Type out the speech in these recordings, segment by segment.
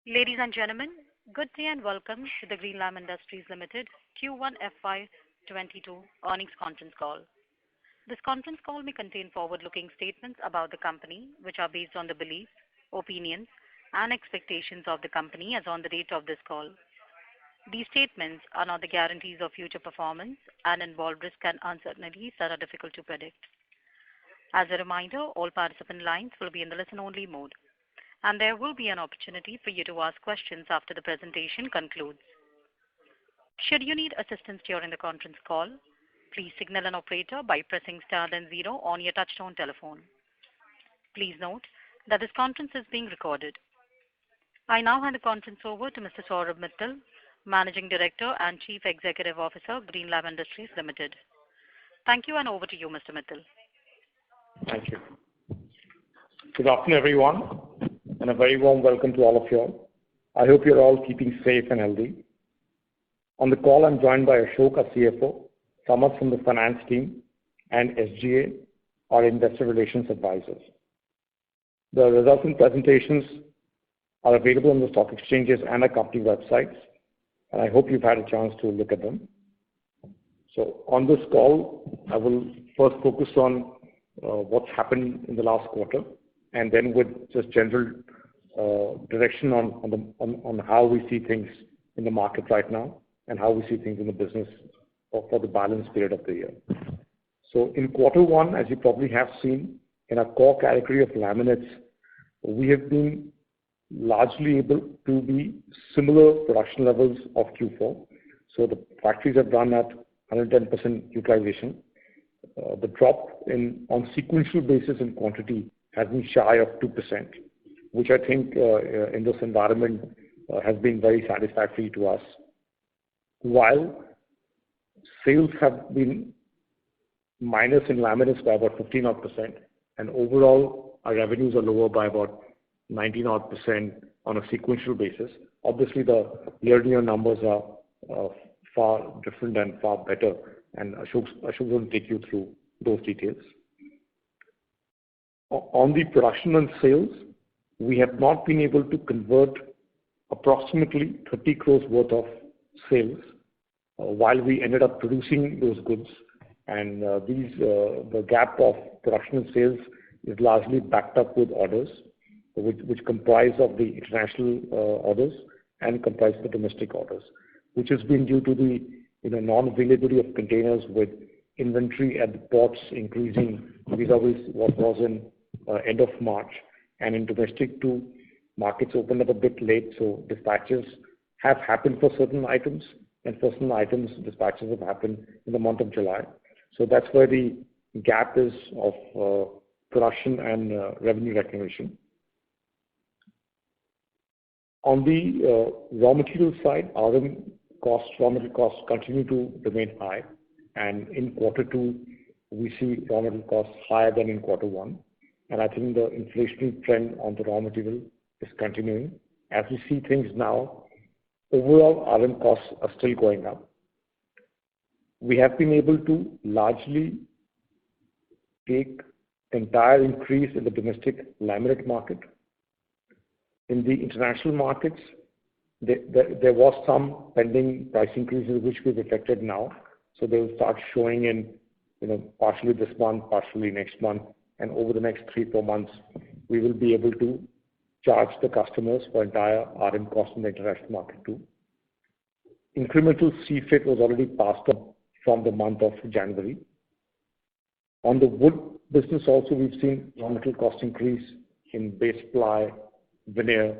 Ladies and gentlemen, good day and welcome to the Greenlam Industries Limited Q1 FY22 earnings conference call. This conference call may contain forward-looking statements about the company, which are based on the beliefs, opinions, and expectations of the company as on the date of this call. These statements are not the guarantees of future performance and involve risks and uncertainties that are difficult to predict. As a reminder, all participant lines will be in the listen-only mode, and there will be an opportunity for you to ask questions after the presentation concludes. Should you need assistance during the conference call, please signal an operator by pressing star then zero on your touchtone telephone. Please note that this conference is being recorded. I now hand the conference over to Mr. Saurabh Mittal, Managing Director and Chief Executive Officer, Greenlam Industries Limited. Thank you, and over to you, Mr. Mittal. Thank you. Good afternoon, everyone, and a very warm welcome to all of you all. I hope you're all keeping safe and healthy. On the call, I'm joined by Ashok, our CFO, Samarth from the finance team, and SGA, our investor relations advisors. The results and presentations are available on the stock exchanges and our company websites, and I hope you've had a chance to look at them. So on this call, I will first focus on what's happened in the last quarter, and then with just general direction on how we see things in the market right now and how we see things in the business for the balance period of the year. So in quarter one, as you probably have seen, in our core category of laminates, we have been largely able to be similar production levels of Q4. So the factories have run at 110% utilization. The drop on sequential basis in quantity has been shy of 2%, which I think in this environment has been very satisfactory to us. While sales have been minus in laminates by about 15% and overall our revenues are lower by about 19% on a sequential basis. Obviously, the year-to-year numbers are far different and far better, and Ashok will take you through those details. On the production and sales, we have not been able to convert approximately 30 crores worth of sales while we ended up producing those goods, and the gap of production and sales is largely backed up with orders, which comprise of the international orders and comprise the domestic orders, which has been due to the non-availability of containers with inventory at the ports increasing vis-a-vis what was in end of March, and in domestic too, markets opened up a bit late, so dispatches have happened for certain items, and for certain items dispatches have happened in the month of July. So that's where the gap is of production and revenue recognition. On the raw material side, raw material costs continue to remain high, and in quarter two, we see raw material costs higher than in quarter one. And I think the inflationary trend on the raw material is continuing. As we see things now, overall RM costs are still going up. We have been able to largely take entire increase in the domestic laminate market. In the international markets, there was some pending price increases which we've effected now. So they will start showing in partially this month, partially next month, and over the next 3-4 months, we will be able to charge the customers for entire RM cost in the international market too. Incremental sea freight was already passed on from the month of January. On the wood business also, we've seen raw material cost increase in base ply, veneer,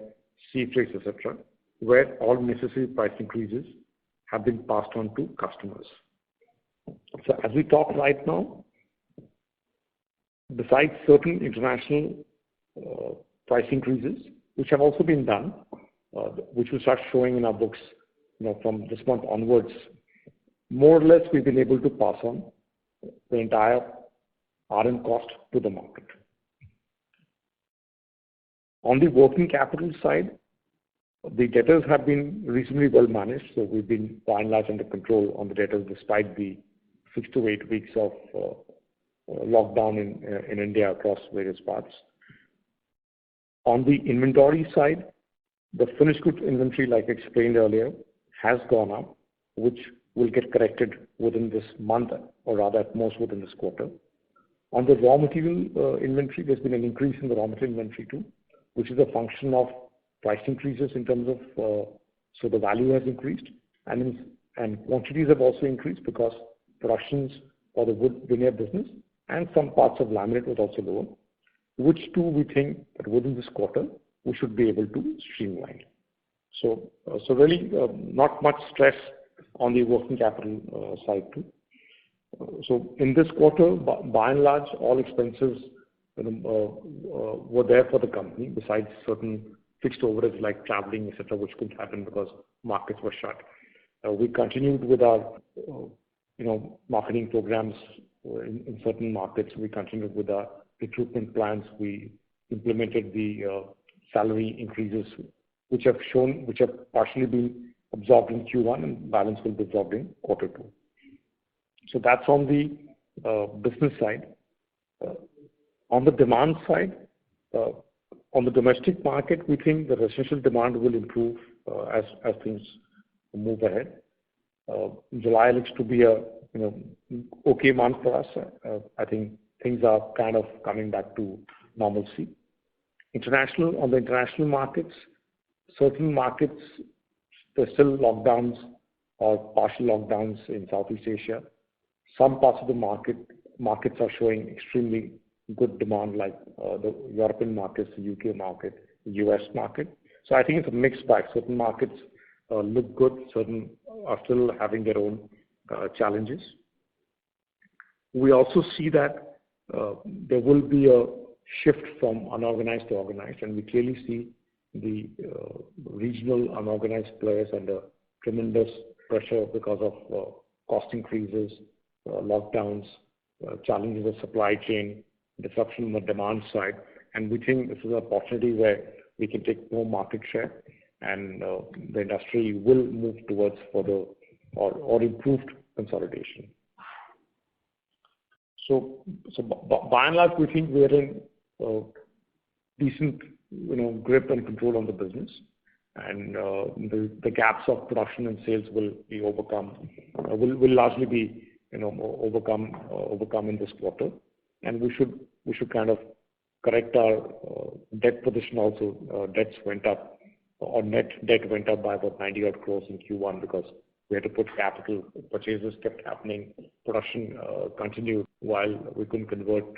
sea freights, etc., where all necessary price increases have been passed on to customers. So as we talk right now, besides certain international price increases, which have also been done, which will start showing in our books from this month onwards, more or less we've been able to pass on the entire RM cost to the market. On the working capital side, the debtors have been reasonably well managed, so we've been by and large under control on the debtors despite the 6 to 8 weeks of lockdown in India across various parts. On the inventory side, The finished goods inventory, like explained earlier, has gone up, which will get corrected within this month, or rather at most within this quarter. On the raw material inventory, there's been an increase in the raw material inventory too, which is a function of price increases in terms of, so the value has increased, and quantities have also increased because productions for the wood veneer business and some parts of laminate was also lower, which too we think that within this quarter we should be able to streamline. So really not much stress on the working capital side too. So in this quarter, by and large, all expenses were there for the company, besides certain fixed overheads like traveling, etc., which couldn't happen because markets were shut. We continued with our marketing programs in certain markets. We continued with our recruitment plans. We implemented the salary increases, which have partially been absorbed in Q1 and balance will be absorbed in quarter 2. So that's on the business side. On the demand side, on the domestic market, we think the residential demand will improve as things move ahead. July looks to be a okay month for us. I think things are kind of coming back to normalcy. On the international markets, certain markets, there's still lockdowns or partial lockdowns in Southeast Asia. Some parts of the markets are showing extremely good demand, like the European markets, the UK market, the US market. So I think it's a mixed bag. Certain markets look good, certain are still having their own challenges. We also see that there will be a shift from unorganized to organized, and we clearly see the regional unorganized players under tremendous pressure because of cost increases, lockdowns, challenges of supply chain, disruption on the demand side. And we think this is an opportunity where we can take more market share, and the industry will move towards further or improved consolidation. So by and large, we think we are in decent grip and control on the business, and the gaps of production and sales will be overcome, will largely be overcome in this quarter, and we should kind of correct our debt position also. Debts went up, or net debt went up by about 90 odd crores in Q1 because we had to put capital. Purchases kept happening, production continued while we couldn't convert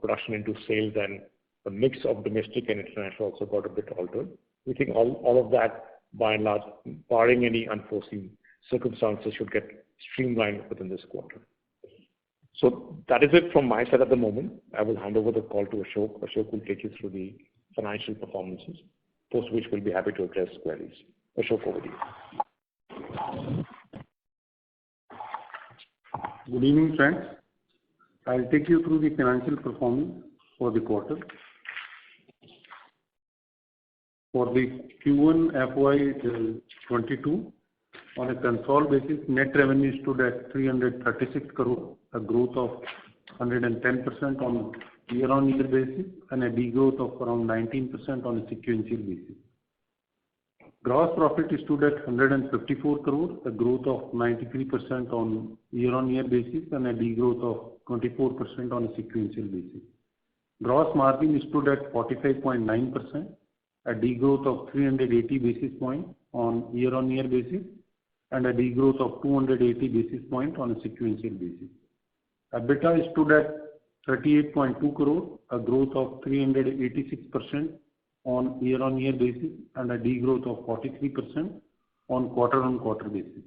production into sales, and the mix of domestic and international also got a bit altered. We think all of that, by and large, barring any unforeseen circumstances, should get streamlined within this quarter. So that is it from my side at the moment. I will hand over the call to Ashok. Ashok will take you through the financial performances, post which we'll be happy to address queries. Ashok, over to you. Good evening, friends. I'll take you through the financial performance for the quarter. For the Q1 FY22, on a consolidated basis, net revenue stood at 336 crore, a growth of 110% on year-on-year basis and a degrowth of around 19% on a sequential basis. Gross profit stood at 154 crore, a growth of 93% on year-on-year basis and a degrowth of 24% on a sequential basis. Gross margin stood at 45.9%, a degrowth of 380 basis points on year-on-year basis and a degrowth of 280 basis points on a sequential basis. EBITDA stood at 38.2 crore, a growth of 386% on year-on-year basis and a degrowth of 43% on quarter-on-quarter basis.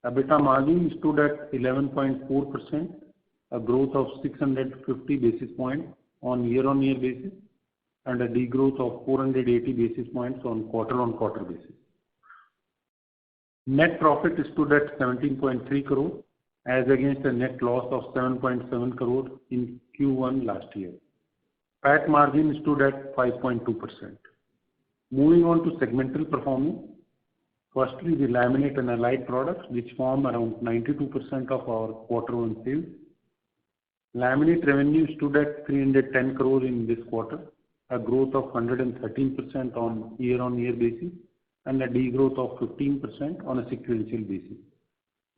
EBITDA margin stood at 11.4%, a growth of 650 basis points on year-on-year basis and a degrowth of 480 basis points on quarter-on-quarter basis. Net profit stood at 17.3 crore as against a net loss of 7.7 crore in Q1 last year. PAT margin stood at 5.2%. Moving on to segmental performance. Firstly, the laminate and allied products, which form around 92% of our quarter one sales. Laminate revenue stood at 310 crore in this quarter, a growth of 113% on year-on-year basis, and a degrowth of 15% on a sequential basis.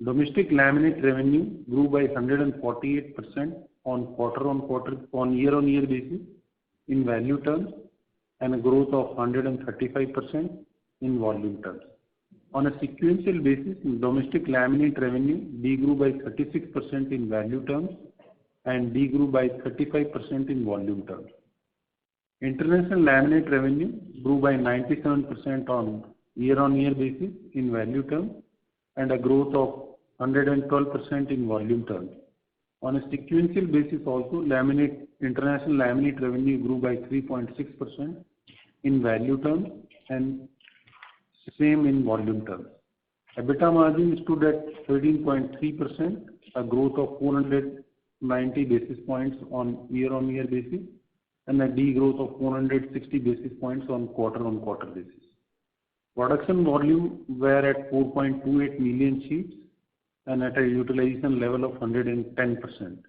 Domestic laminate revenue grew by 148% on year-on-year basis in value terms, and a growth of 135% in volume terms. On a sequential basis, domestic laminate revenue degrew by 36% in value terms and degrew by 35% in volume terms. International laminate revenue grew by 97% on year-on-year basis in value terms and a growth of 112% in volume terms. On a sequential basis also, international laminate revenue grew by 3.6% in value terms and same in volume terms. EBITDA margin stood at 13.3%, a growth of 490 basis points on year-on-year basis, and a degrowth of 460 basis points on quarter-on-quarter basis. Production volume were at 4.28 million sheets and at a utilization level of 110%.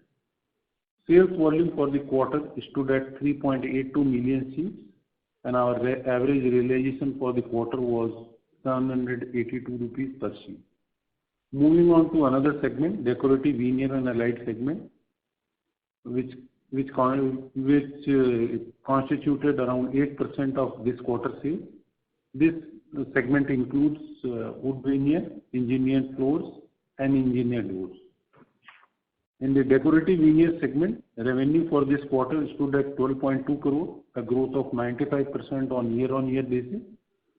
Sales volume for the quarter stood at 3.82 million sheets, and our average realization for the quarter was 782 rupees per sheet. Moving on to another segment, decorative veneer and allied segment, which constituted around 8% of this quarter sales. This segment includes wood veneer, engineered floors, and engineered doors. In the decorative veneer segment, revenue for this quarter stood at 12.2 crore, a growth of 95% on year-on-year basis,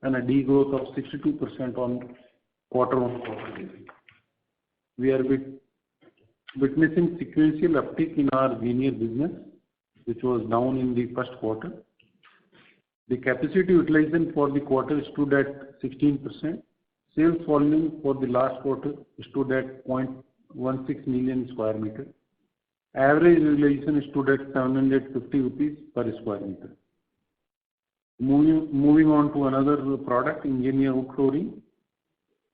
and a degrowth of 62% on quarter-on-quarter basis. We are witnessing sequential uptick in our veneer business, which was down in the first quarter. The capacity utilization for the quarter stood at 16%. Sales volume for the last quarter stood at 0.16 million square meter. Average realization stood at 750 rupees per square meter. Moving on to another product, engineered wood flooring.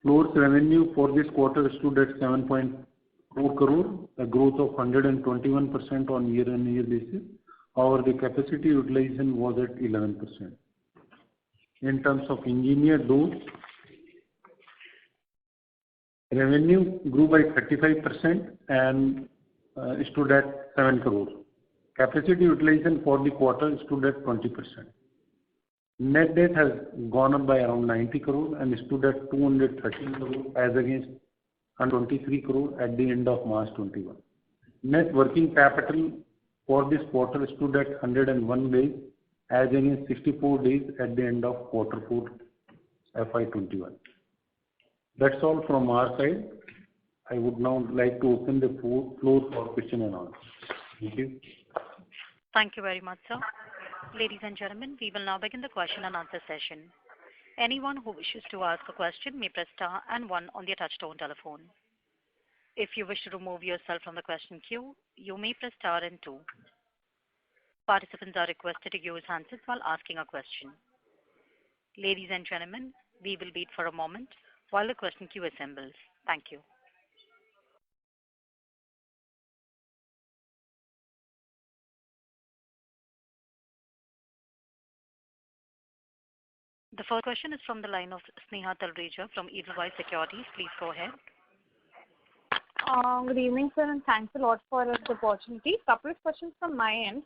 Floors revenue for this quarter stood at 7.4 crore, a growth of 121% on year-on-year basis. However, the capacity utilization was at 11%. In terms of engineered doors, revenue grew by 35% and stood at 7 crore. Capacity utilization for the quarter stood at 20%. Net debt has gone up by around 90 crore and stood at 213 crore as against 123 crore at the end of March 21. Net working capital for this quarter stood at 101 days as against 64 days at the end of quarter 4 FY21. That's all from our side. I would now like to open the floor for question and answer. Thank you. Thank you very much, sir. Ladies and gentlemen, we will now begin the question and answer session. Anyone who wishes to ask a question may press star and 1 on their touchtone telephone. If you wish to remove yourself from the question queue, you may press star and 2. Participants are requested to use handsets while asking a question. Ladies and gentlemen, we will wait for a moment while the question queue assembles. Thank you. The first question is from the line of Sneha Talreja from Edelweiss Securities. Please go ahead. Good evening, sir, and thanks a lot for this opportunity. Couple of questions from my end.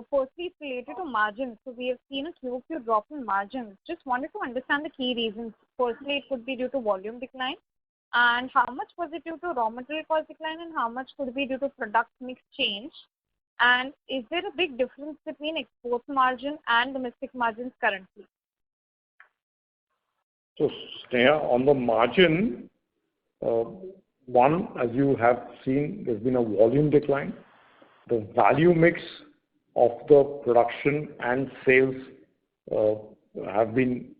Firstly, it's related to margins. So we have seen a QOQ drop in margins. Just wanted to understand the key reasons. Firstly, it could be due to volume decline. And how much was it due to raw material cost decline and how much could be due to product mix change? And is there a big difference between export margin and domestic margins currently? So, Sneha, on the margin, one, as you have seen, there's been a volume decline. The value mix of the production and sales have been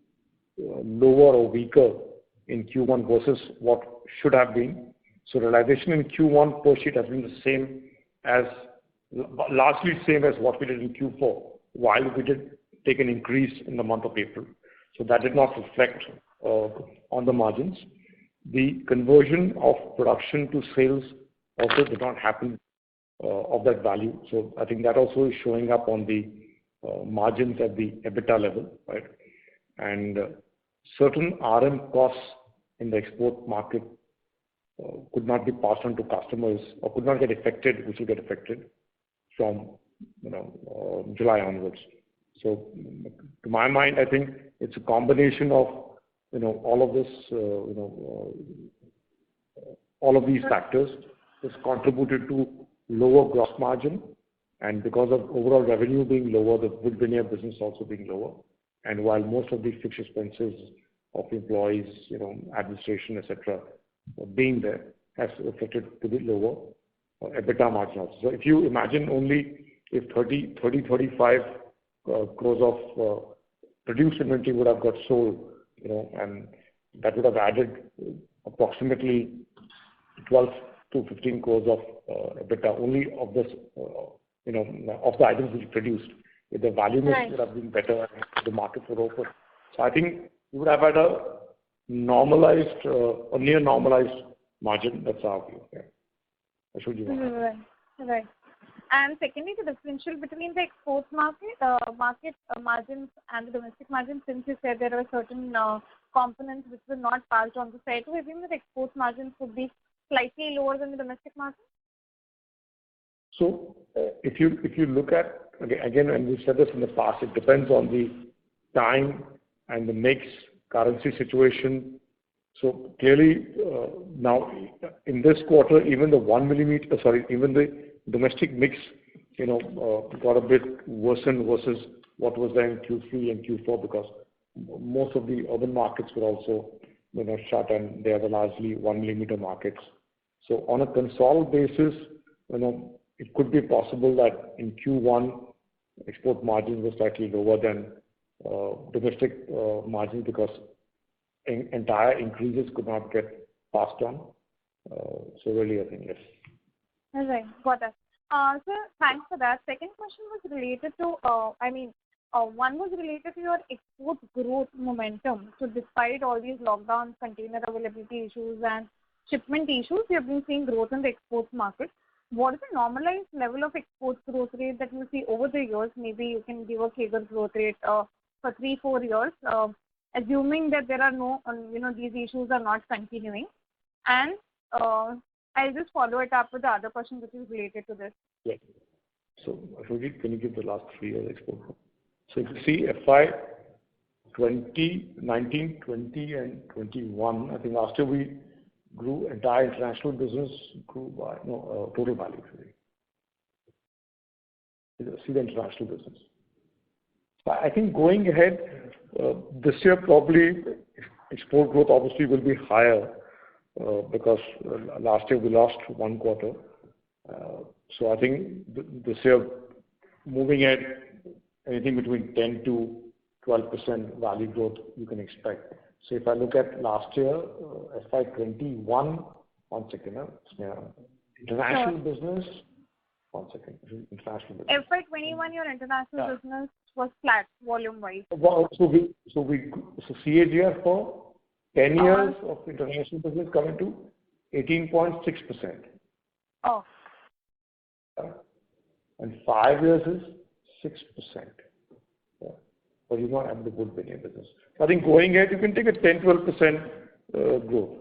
lower or weaker in Q1 versus what should have been. So realization in Q1 per sheet has been the same as, largely same as what we did in Q4, while we did take an increase in the month of April. So that did not reflect on the margins. The conversion of production to sales also did not happen of that value. So I think that also is showing up on the margins at the EBITDA level, right? And certain RM costs in the export market could not be passed on to customers or could not get affected, which will get affected from July onwards. So to my mind, I think it's a combination of all of this, all of these factors has contributed to lower gross margin, and because of overall revenue being lower, the wood veneer business also being lower, and while most of these fixed expenses of employees, administration, etc., being there, has affected to the lower EBITDA margin also. So if you imagine only if 35 crores of produced inventory would have got sold, and that would have added approximately 12 to 15 crores of EBITDA only of this, of the items which produced. If the value mix would have been better and the markets were open. So I think we would have had a normalized or near normalized margin. That's our view. Yeah. Ashok, Right. And secondly, the differential between the export market margins and the domestic margins, since you said there are certain components which were not passed on to side, to assume that export margins would be slightly lower than the domestic market? So if you look at, again, and we've said this in the past, it depends on the time and the mix, currency situation. So clearly now in this quarter, even the even the domestic mix, got a bit worsened versus what was there in Q3 and Q4, because most of the urban markets were also shut, and they are the largely 1 millimeter markets. So on a consolidated basis, it could be possible that in Q1 export margins were slightly lower than domestic margins, because entire increases could not get passed on. So really, I think yes. All right, got it. Sir, thanks for that. Second question was related to, one was related to your export growth momentum. So despite all these lockdowns, container availability issues and shipment issues, you have been seeing growth in the export market. What is the normalized level of export growth rate that you see over the years? Maybe you can give a CAGR growth rate for 3-4 years, assuming that there are no, these issues are not continuing. And I'll just follow it up with the other question which is related to this. Yeah. So, Ashok, can you give the last 3 years export? So if you see FY 2019, 20, and 21, I think last year we grew, entire international business grew by, total value. See the international business. So I think going ahead, this year probably export growth obviously will be higher, because last year we lost 1 quarter. So I think this year, moving at anything between 10 to 12% value growth you can expect. So if I look at last year, FY 21, one second, international business, one second, international business. FY 21, your international business was flat volume-wise. Well, so CAGR for 10 years of international business coming to 18.6%. Oh. And 5 years is 6%. Yeah. But you don't have the wood veneer business. I think going ahead, you can take a 10-12% growth.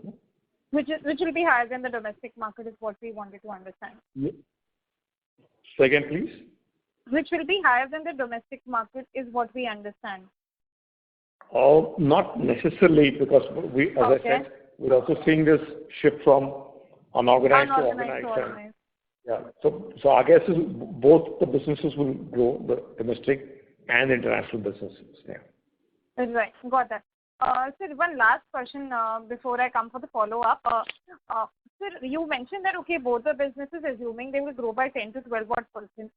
Which will be higher than the domestic market is what we wanted to understand. Yeah. Second, please. Which will be higher than the domestic market is what we understand. Not necessarily, because I said, we're also seeing this shift from unorganized to organized. Yeah. So I guess both the businesses will grow, the domestic and international businesses. Yeah. Right. Got that. Sir, one last question before I come for the follow-up. Sir, you mentioned that, both the businesses, assuming they will grow by 10 to 12%.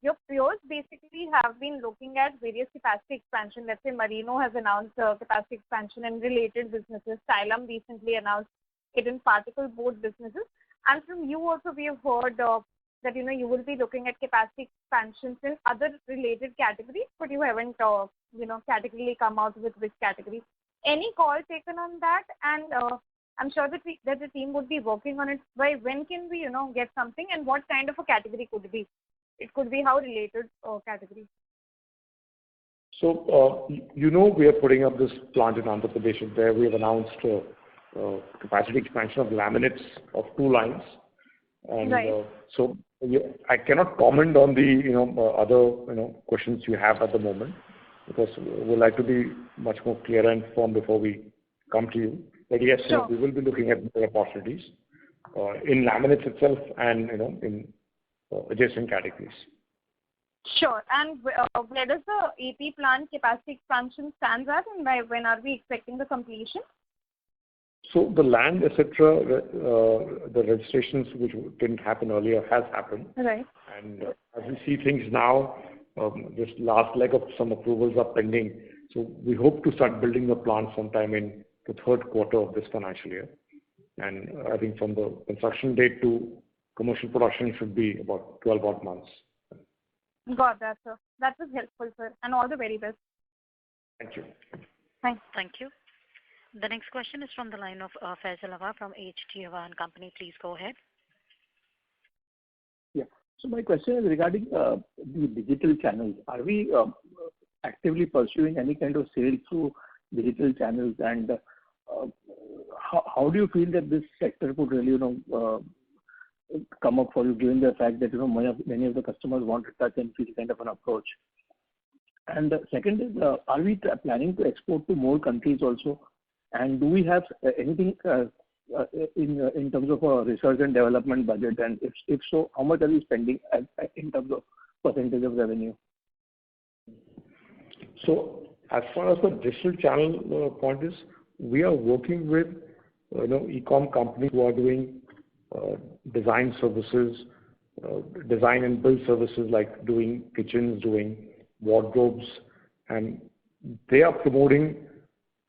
Your peers basically have been looking at various capacity expansion. Let's say Merino has announced capacity expansion in related businesses. Xylem recently announced it in particle board businesses. And from you also, we have heard that, you will be looking at capacity expansions in other related categories, but you haven't, categorically come out with which categories. Any call taken on that? And I'm sure that the team would be working on it. By when can we, get something, and what kind of a category could it be? It could be how related category? So, we are putting up this plant in Andhra Pradesh. There we have announced capacity expansion of laminates of 2 lines. And Right. so I cannot comment on the other questions you have at the moment, because we'd like to be much more clear and firm before we come to you. But yes, Sure. we will be looking at more opportunities in laminates itself and in adjacent categories. Sure. And where does the AP plant capacity expansion stands at, and by when are we expecting the completion? So the land, etc., the registrations which didn't happen earlier has happened. Right. And as we see things now, this last leg of some approvals are pending. So we hope to start building the plant sometime in the 3rd quarter of this financial year. And I think from the construction date to commercial production should be about 12 odd months. Got that, sir. That was helpful, sir. And all the very best. Thank you. Thanks. Thank you. The next question is from the line of Faisal Hawa from HG Hawa & Company. Please go ahead. Yeah. So my question is regarding the digital channels. Are we actively pursuing any kind of sales through digital channels? And how do you feel that this sector could really, come up for you, given the fact that many of the customers want to touch and feel kind of an approach? And the second is, are we planning to export to more countries also? And do we have anything in terms of a research and development budget? And if so, how much are we spending in terms of percentage of revenue? So as far as the digital channel point is, we are working with e-com companies who are doing design services, design and build services, like doing kitchens, doing wardrobes, and they are promoting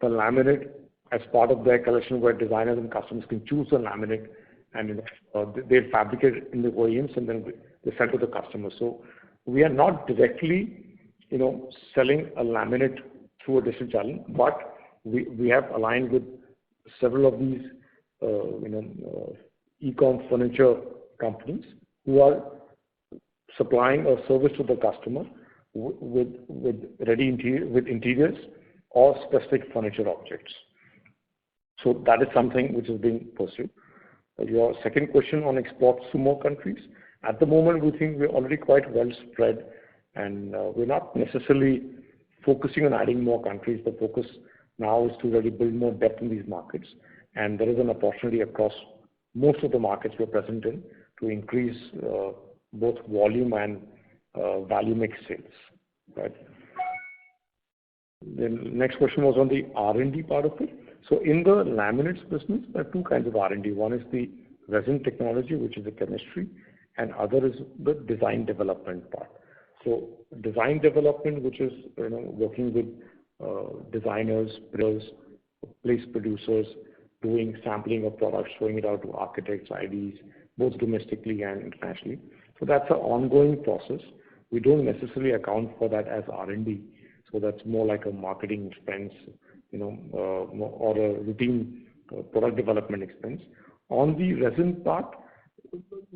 the laminate as part of their collection, where designers and customers can choose the laminate, and they fabricate it in the OEMs and then they sell to the customer. So we are not directly selling a laminate through a digital channel, but we have aligned with several of these e-com furniture companies who are supplying a service to the customer with ready interiors or specific furniture objects. So that is something which is being pursued. Your second question on exports to more countries. At the moment, we think we're already quite well spread, and we're not necessarily focusing on adding more countries. The focus now is to really build more depth in these markets, and there is an opportunity across most of the markets we're present in to increase both volume and value mix sales. Right. The next question was on the R&D part of it. So in the laminates business, there are 2 kinds of R&D. One is the resin technology, which is the chemistry, and other is the design development part. So design development, which is working with designers, builders, place producers, doing sampling of products, showing it out to architects, IDs, both domestically and internationally. So that's an ongoing process. We don't necessarily account for that as R&D. So that's more like a marketing expense, or a routine product development expense. On the resin part,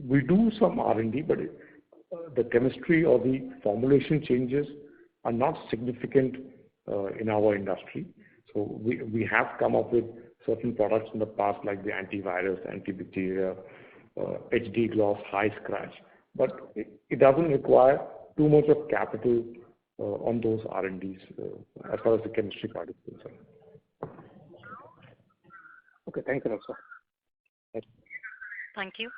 we do some R&D, but the chemistry or the formulation changes are not significant in our industry. So we have come up with certain products in the past, like the antivirus, antibacterial, HD gloss, high scratch, but it doesn't require too much of capital on those R&Ds as far as the chemistry part is concerned. Okay, thank you, sir. Thank you.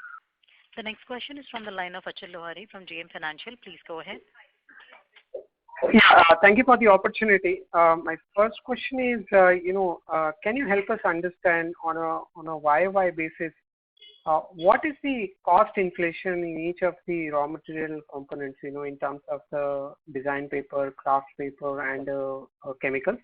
The next question is from the line of Achal Lohari from JM Financial. Please go ahead. Yeah, thank you for the opportunity. My first question is, can you help us understand on a YOY basis, what is the cost inflation in each of the raw material components, in terms of the design paper, craft paper, and chemicals?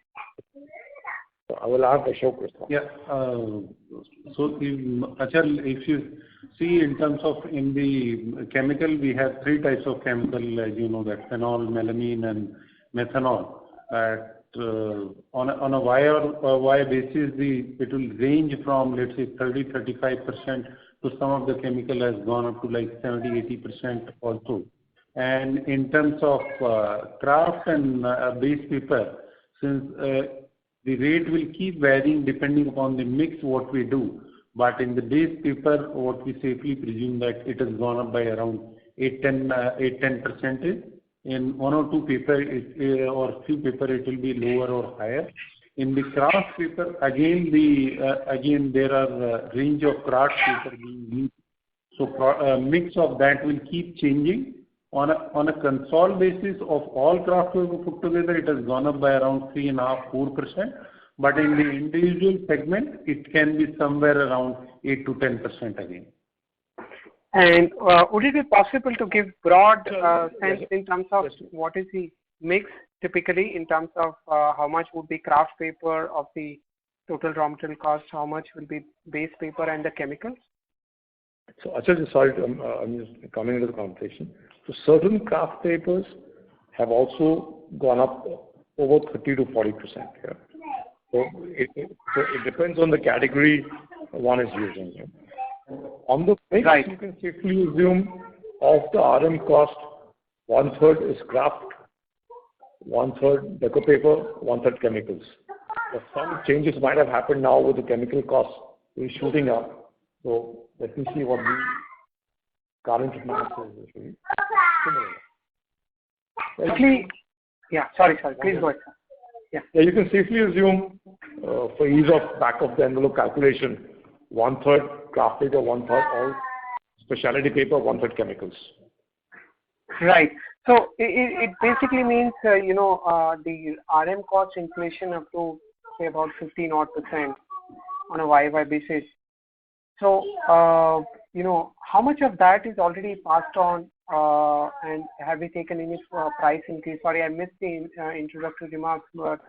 So I will ask Ashok this one. Yeah. So, Achal, if you see in terms of in the chemical, we have 3 types of chemical, as you know, that phenol, melamine, and methanol. On a Y basis, it will range from, let's say, 30-35%, to some of the chemical has gone up to like 70-80% also. And in terms of kraft and base paper, since the rate will keep varying depending upon the mix what we do. But in the base paper, what we safely presume that it has gone up by around 8-10%. In one or two paper or few paper, it will be lower or higher. In the kraft paper, again there are range of kraft paper being used. So mix of that will keep changing. On a console basis of all kraft paper put together, it has gone up by around 3.5-4%. But in the individual segment, it can be somewhere around 8 to 10% again. And would it be possible to give broad sense in terms of what is the mix typically in terms of how much would be kraft paper of the total raw material cost, how much will be base paper and the chemicals? So Achal, sorry, I'm just coming into the conversation. So certain kraft papers have also gone up over 30 to 40%. Yeah. So it depends on the category one is using. Yeah. On the mix, right, you can safely assume of the RM cost, 1/3 is kraft, 1/3 deco paper, 1/3 chemicals. So some changes might have happened now with the chemical costs is shooting up. So let me see what the current analysis is. Actually, yeah, sorry, please go ahead. Yeah, you can safely assume, for ease of back of the envelope calculation, 1/3 kraft paper, 1/3 all specialty paper, 1/3 chemicals. Right. So it basically means, the RM cost inflation up to say about 15% on a YY basis. So, how much of that is already passed on, and have we taken any price increase? Sorry, I missed the introductory remarks, but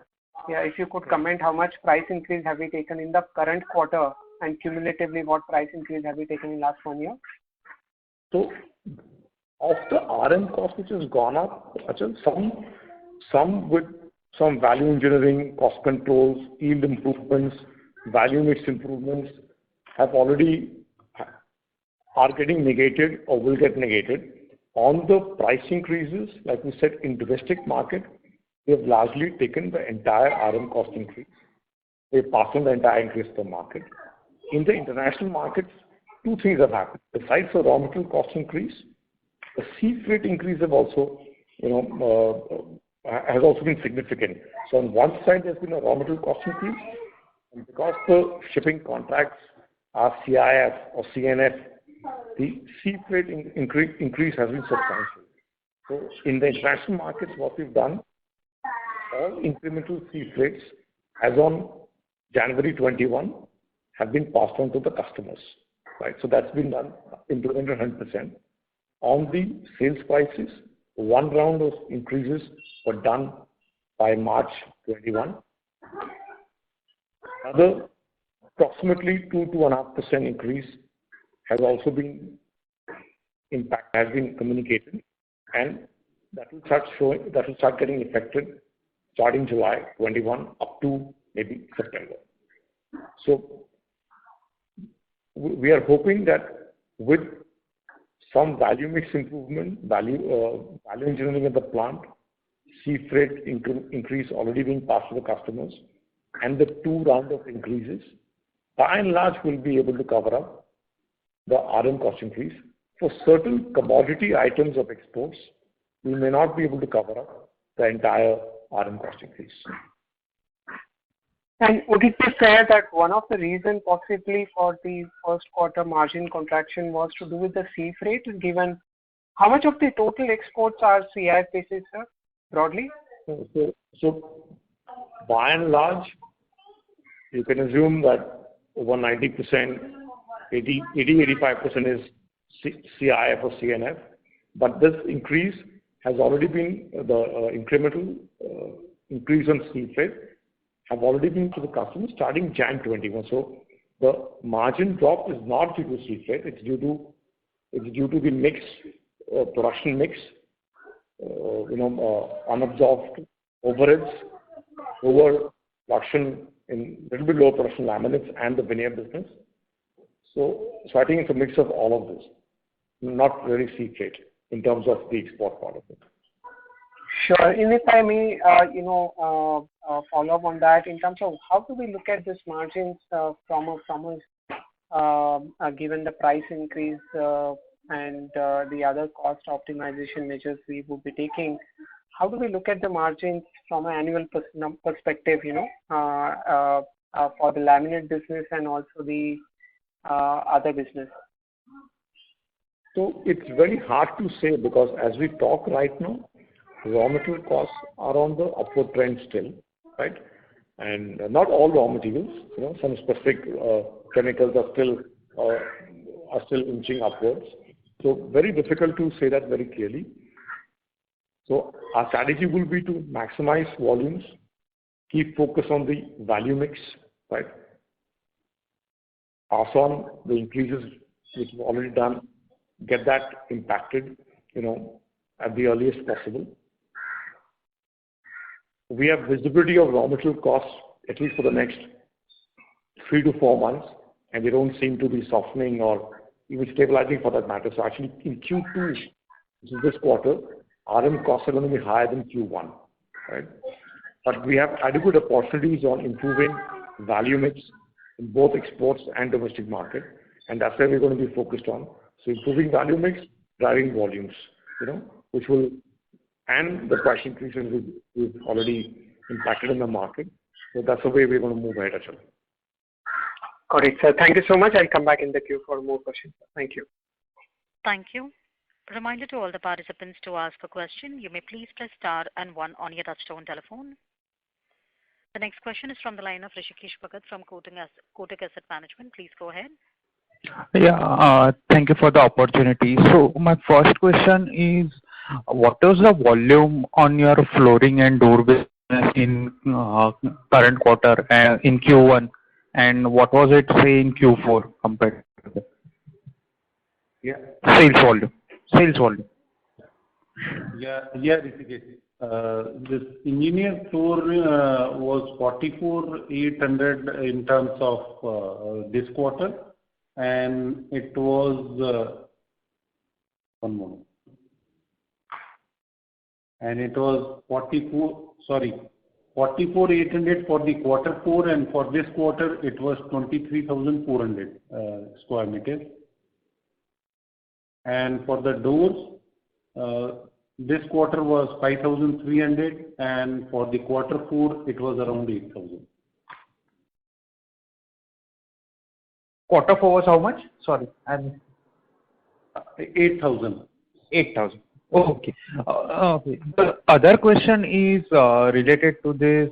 yeah, if you could comment how much price increase have we taken in the current quarter, and cumulatively what price increase have we taken in last 1 year? So, of the RM cost which has gone up, Achal, some with some value engineering, cost controls, yield improvements, value mix improvements are getting negated or will get negated. On the price increases, like we said, in domestic market, we have largely taken the entire RM cost increase. We have passed on the entire increase to the market. In the international markets, two things have happened. Besides the raw material cost increase, the sea freight increase have also, has also been significant. So on one side, there's been a raw material cost increase, and because the shipping contracts are CIF or CNF, the sea freight increase has been substantial. So in the international markets, what we've done, all incremental sea freights as on January 21 have been passed on to the customers. Right? So that's been done, implemented 100%. On the sales prices, one round of increases were done by March 21. Another approximately 2-2.5% increase has also been communicated, and that will start getting affected starting July 21 up to maybe September. So we are hoping that with some value mix improvement, value engineering at the plant, sea freight increase already being passed to the customers, and the 2 round of increases, by and large, will be able to cover up the RM cost increase. For certain commodity items of exports, we may not be able to cover up the entire RM cost increase. And would it be fair that one of the reasons possibly for the first quarter margin contraction was to do with the sea freight, given how much of the total exports are CIF basis, sir, broadly? So by and large, you can assume that over 90%, 80-85% is CIF or CNF, but this increase has already been the incremental increase on sea freight have already been to the customers starting Jan 21. So the margin drop is not due to sea freight; it's due to the mix, production mix, unabsorbed overheads, lower production in little bit lower production laminates and the veneer business. So I think it's a mix of all of this, not really sea freight. in terms of the export part of it. Sure. And if I may, follow up on that in terms of how do we look at this margins given the price increase and the other cost optimization measures we will be taking, how do we look at the margins from an annual perspective, for the laminate business and also the other business? So it's very hard to say because as we talk right now, raw material costs are on the upward trend still, right? And not all raw materials, some specific chemicals are still inching upwards. So very difficult to say that very clearly. So our strategy will be to maximize volumes, keep focus on the value mix, right? Pass on the increases which we've already done, get that impacted, at the earliest possible. We have visibility of raw material costs at least for the next 3 to 4 months, and they don't seem to be softening or even stabilizing for that matter. So actually in Q2, which is this quarter, RM costs are going to be higher than Q1, right? But we have adequate opportunities on improving value mix in both exports and domestic market, and that's where we're going to be focused on. So improving value mix, driving volumes, which will, and the price increases we've already impacted in the market. So that's the way we're going to move ahead, actually. Got it, sir. Thank you so much. I'll come back in the queue for more questions. Thank you. Thank you. Reminder to all the participants to ask a question. You may please press star and 1 on your touchtone telephone. The next question is from the line of Rishikesh Bhagat from Kotak Asset Management. Please go ahead. Yeah, thank you for the opportunity. So my first question is, what is the volume on your flooring and door business in current quarter in Q1, and what was it say in Q4 compared to that? Yeah. Sales volume. Yeah, Rishikesh. This engineered door was 44,800 in terms of this quarter, and it was one moment. And it was 44,800 for the quarter 4, and for this quarter it was 23,400 square meters. And for the doors, this quarter was 5,300, and for the quarter 4 it was around 8,000. Quarter 4 was how much? Sorry. 8,000. 8,000. Okay. The other question is related to this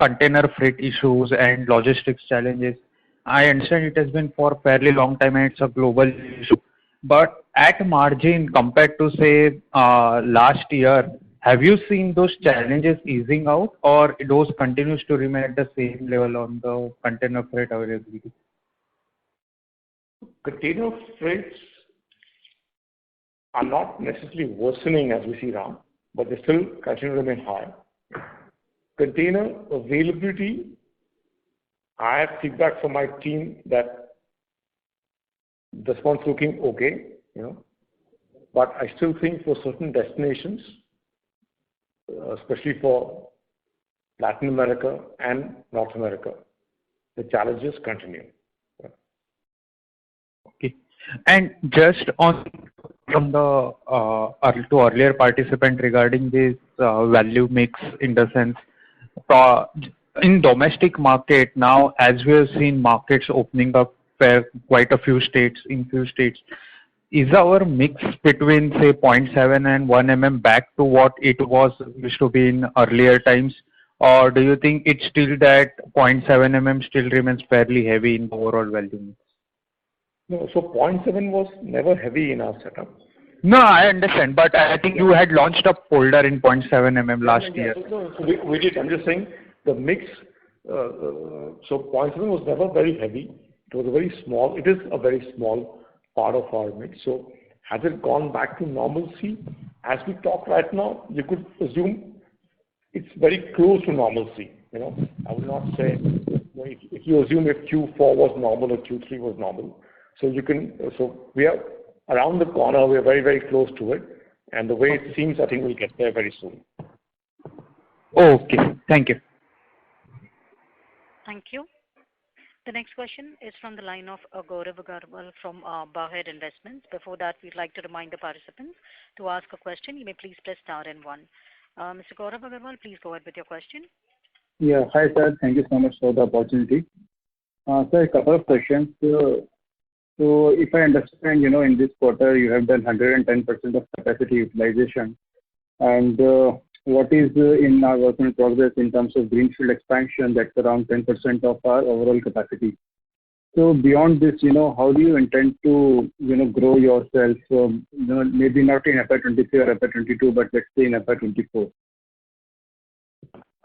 container freight issues and logistics challenges. I understand it has been for a fairly long time and it's a global issue. But at margin compared to say last year, have you seen those challenges easing out, or those continues to remain at the same level on the container freight availability? Container freights are not necessarily worsening as we see now, but they still continue to remain high. Container availability, I have feedback from my team that this one's looking okay, but I still think for certain destinations, especially for Latin America and North America, the challenges continue. Okay. And just from the to earlier participant regarding this value mix, in the sense, in domestic market now, as we have seen markets opening up quite a few states, is our mix between say 0.7 and 1 mm back to what it used to be in earlier times, or do you think it's still that 0.7 mm still remains fairly heavy in the overall value mix? No, so 0.7 was never heavy in our setup. No, I understand, but I think you had launched a folder in 0.7 mm last year. No, we did. I'm just saying the mix. So 0.7 was never very heavy. It was a very small. It is a very small part of our mix. So has it gone back to normalcy? As we talk right now, you could assume it's very close to normalcy. I would not say if you assume if Q4 was normal or Q3 was normal. So we are around the corner. We're very, very close to it. And the way it seems, I think we'll get there very soon. Okay. Thank you. Thank you. The next question is from the line of Gaurav Agarwal from Barhead Investments. Before that, we'd like to remind the participants to ask a question. You may please press star and one. Mr. Gaurav Agarwal, please go ahead with your question. Yeah. Hi, sir. Thank you so much for the opportunity. Sir, a couple of questions. So if I understand, in this quarter, you have done 110% of capacity utilization. And what is in our work in progress in terms of greenfield expansion, that's around 10% of our overall capacity. So beyond this, how do you intend to, grow yourself? Maybe not in FY23 or FY22, but let's say in FY24.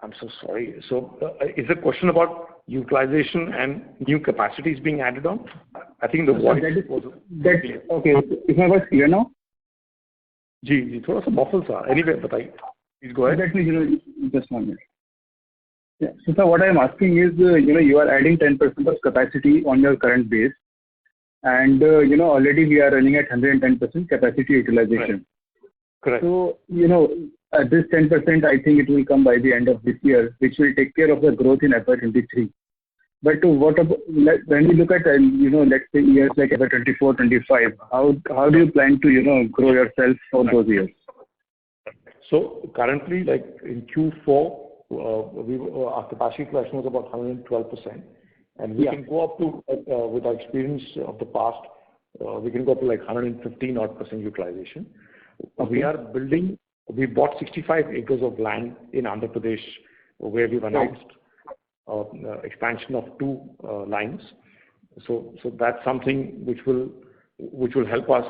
I'm so sorry. So is the question about utilization and new capacities being added on? I think the voice was... Okay. Is my voice clear now? जी थोड़ा सा muffled सा. Anyway, बताइए. Please go ahead. Let me just 1 minute. Yeah. So sir, what I'm asking is, you are adding 10% of capacity on your current base, and already we are running at 110% capacity utilization. Correct. So at this 10%, I think it will come by the end of this year, which will take care of the growth in FY23. But what about when we look at let's say years like FY24, 25, how do you plan to grow yourself for those years? So currently, like in Q4, our capacity utilization was about 112%, and we can go up to with our experience of the past, we can go up to like 115% odd utilization. Okay. We bought 65 acres of land in Andhra Pradesh, where we've announced expansion of 2 lines. So that's something which will help us,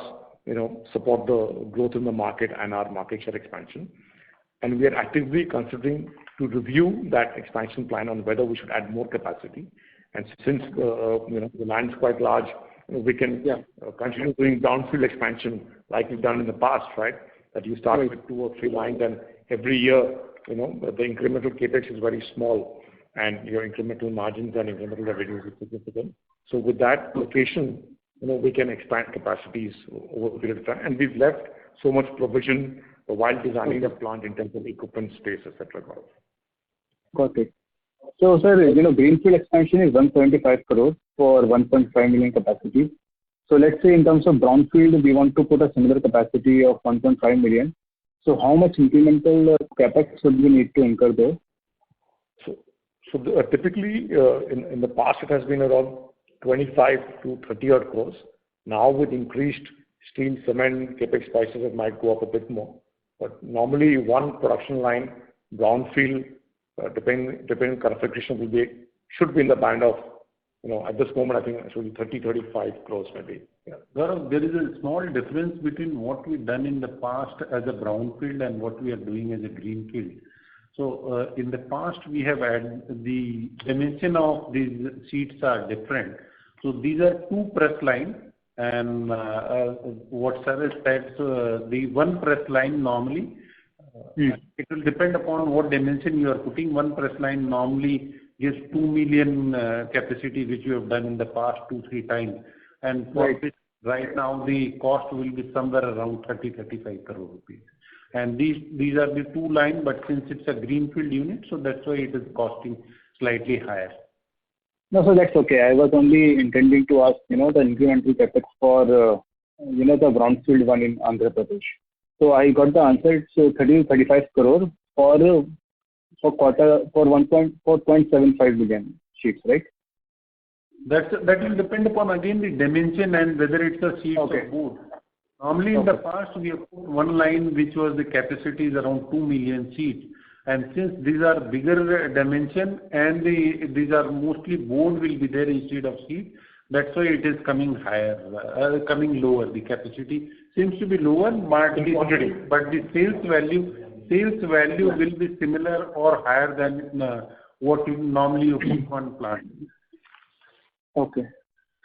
support the growth in the market and our market share expansion. And we are actively considering to review that expansion plan on whether we should add more capacity. And since the land is quite large, we can continue doing brownfield expansion like we've done in the past, right? That you start with 2 or 3 lines, and every year, the incremental capex is very small, and your incremental margins and incremental revenues is significant. So with that location, we can expand capacities over a period of time. And we've left so much provision while designing the plant in terms of equipment, space, etc. Got it. So, sir, greenfield expansion is 175 crores for 1.5 million capacity. So let's say in terms of brownfield, we want to put a similar capacity of 1.5 million. So how much incremental capex would we need to incur there? So typically, in the past, it has been around 25 to 30 odd crores. Now, with increased steel, cement, capex prices, it might go up a bit more. But normally, one production line, brownfield, depending configuration, should be in the band of, at this moment, I think it should be 30-35 crores maybe. Yeah. There is a small difference between what we've done in the past as a brownfield and what we are doing as a greenfield. So in the past, we have had the dimension of these sheets are different. So these are 2 press lines, and what sir has said, so the 1 press line normally, it will depend upon what dimension you are putting. 1 press line normally gives 2 million capacity, which you have done in the past 2-3 times. And for this, right now, the cost will be somewhere around 30-35 crore rupees. And these are the 2 lines, but since it's a greenfield unit, so that's why it is costing slightly higher. No, so that's okay. I was only intending to ask, the incremental capex for, the brownfield one in Andhra Pradesh. So I got the answer. It's 30-35 crore for 1.75 million sheets, right? That will depend upon, again, the dimension and whether it's a sheet or board. Normally, in the past, we have put 1 line which was the capacity is around 2 million sheets. And since these are bigger dimension and these are mostly board will be there instead of sheet, that's why it is coming coming lower. The capacity seems to be lower, but the sales value will be similar or higher than what you normally put one plant. Okay.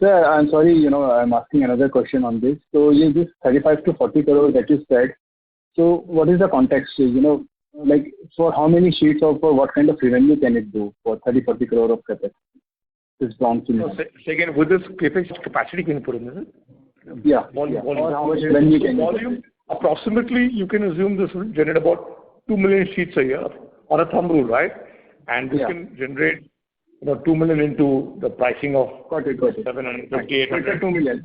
Sir, I'm sorry, I'm asking another question on this. So this 35 to 40 crore that you said, so what is the context? Like for how many sheets or for what kind of revenue can it do for 30-40 crore of capex? This brownfield. So again, with this capex capacity can you put in, is it? Yeah. Volume. Or how much when we can Volume, approximately, you can assume this will generate about 2 million sheets a year on a thumb rule, right? And this can generate 2 million into the pricing of Got it. 750, 800. 2 million.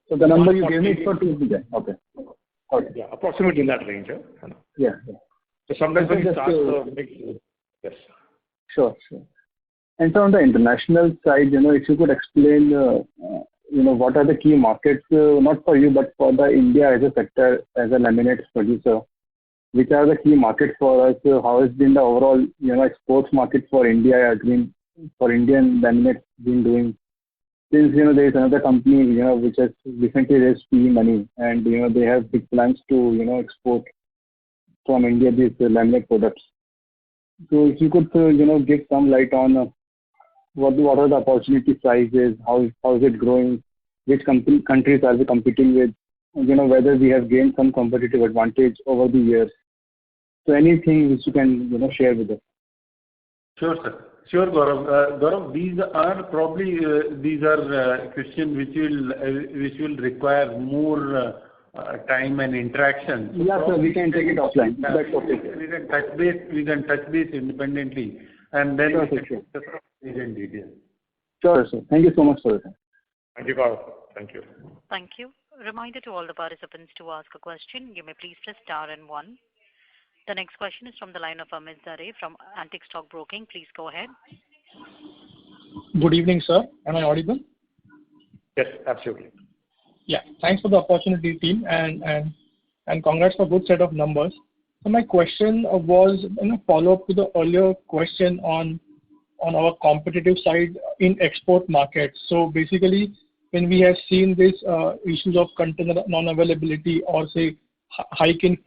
So the number you gave me is for 2 million. Okay. Yeah, approximately in that range. Yeah. So sometimes when you start the mix, yes. Sure. And so on the international side, if you could explain, what are the key markets, not for you, but for the India as a sector, as a laminate producer, which are the key markets for us? How has been the overall, exports market for India, for Indian laminates been doing? Since, there is another company, which has recently raised PE money, and, they have big plans to, export from India these laminate products. So if you could, give some light on what are the opportunity sizes, how is it growing, which countries are we competing with, whether we have gained some competitive advantage over the years. So anything which you can, share with us. Sure, sir. Sure, Gaurav. Gaurav, these are probably questions which will require more time and interaction. So yeah, sir, we can take it offline. That's okay. We can touch base independently, and then we can discuss in detail. Sure, sir. Thank you so much for your time. Thank you, Gaurav. Thank you. Thank you. Reminder to all the participants to ask a question. You may please press star and 1. The next question is from the line of Amit Zare from Antique Stock Broking. Please go ahead. Good evening, sir. Am I audible? Yes, absolutely. Yeah. Thanks for the opportunity, team, and congrats for good set of numbers. So my question was follow up to the earlier question on our competitive side in export markets. So basically, when we have seen these issues of container non-availability or say hike in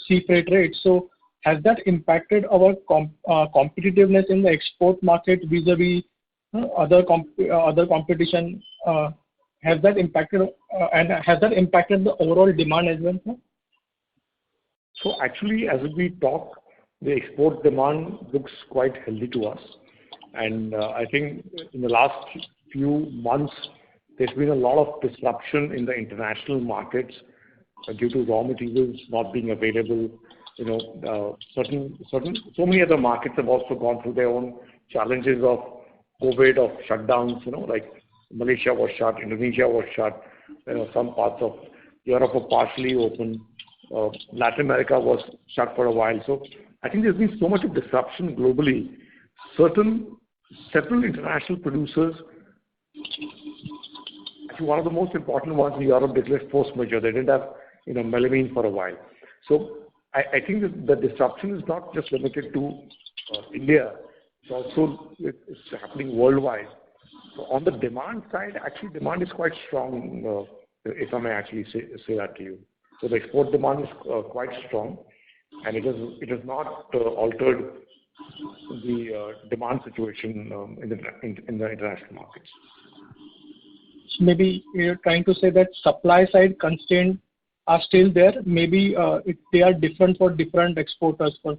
sea freight rates, so has that impacted our competitiveness in the export market vis-a-vis other competition? Has that impacted and has that impacted the overall demand as well, sir? So actually, as we talk, the export demand looks quite healthy to us. And I think in the last few months, there's been a lot of disruption in the international markets due to raw materials not being available. So many other markets have also gone through their own challenges of COVID, of shutdowns, like Malaysia was shut, Indonesia was shut, some parts of Europe were partially open, Latin America was shut for a while. So I think there's been so much of disruption globally. Several international producers, actually one of the most important ones in Europe declared force majeure. They didn't have melamine for a while. So I think that the disruption is not just limited to India. It's happening worldwide. So on the demand side, actually demand is quite strong, if I may actually say that to you. So the export demand is quite strong, and it has not altered the demand situation in the international markets. So maybe you're trying to say that supply side constraints are still there. Maybe they are different for different exporters. For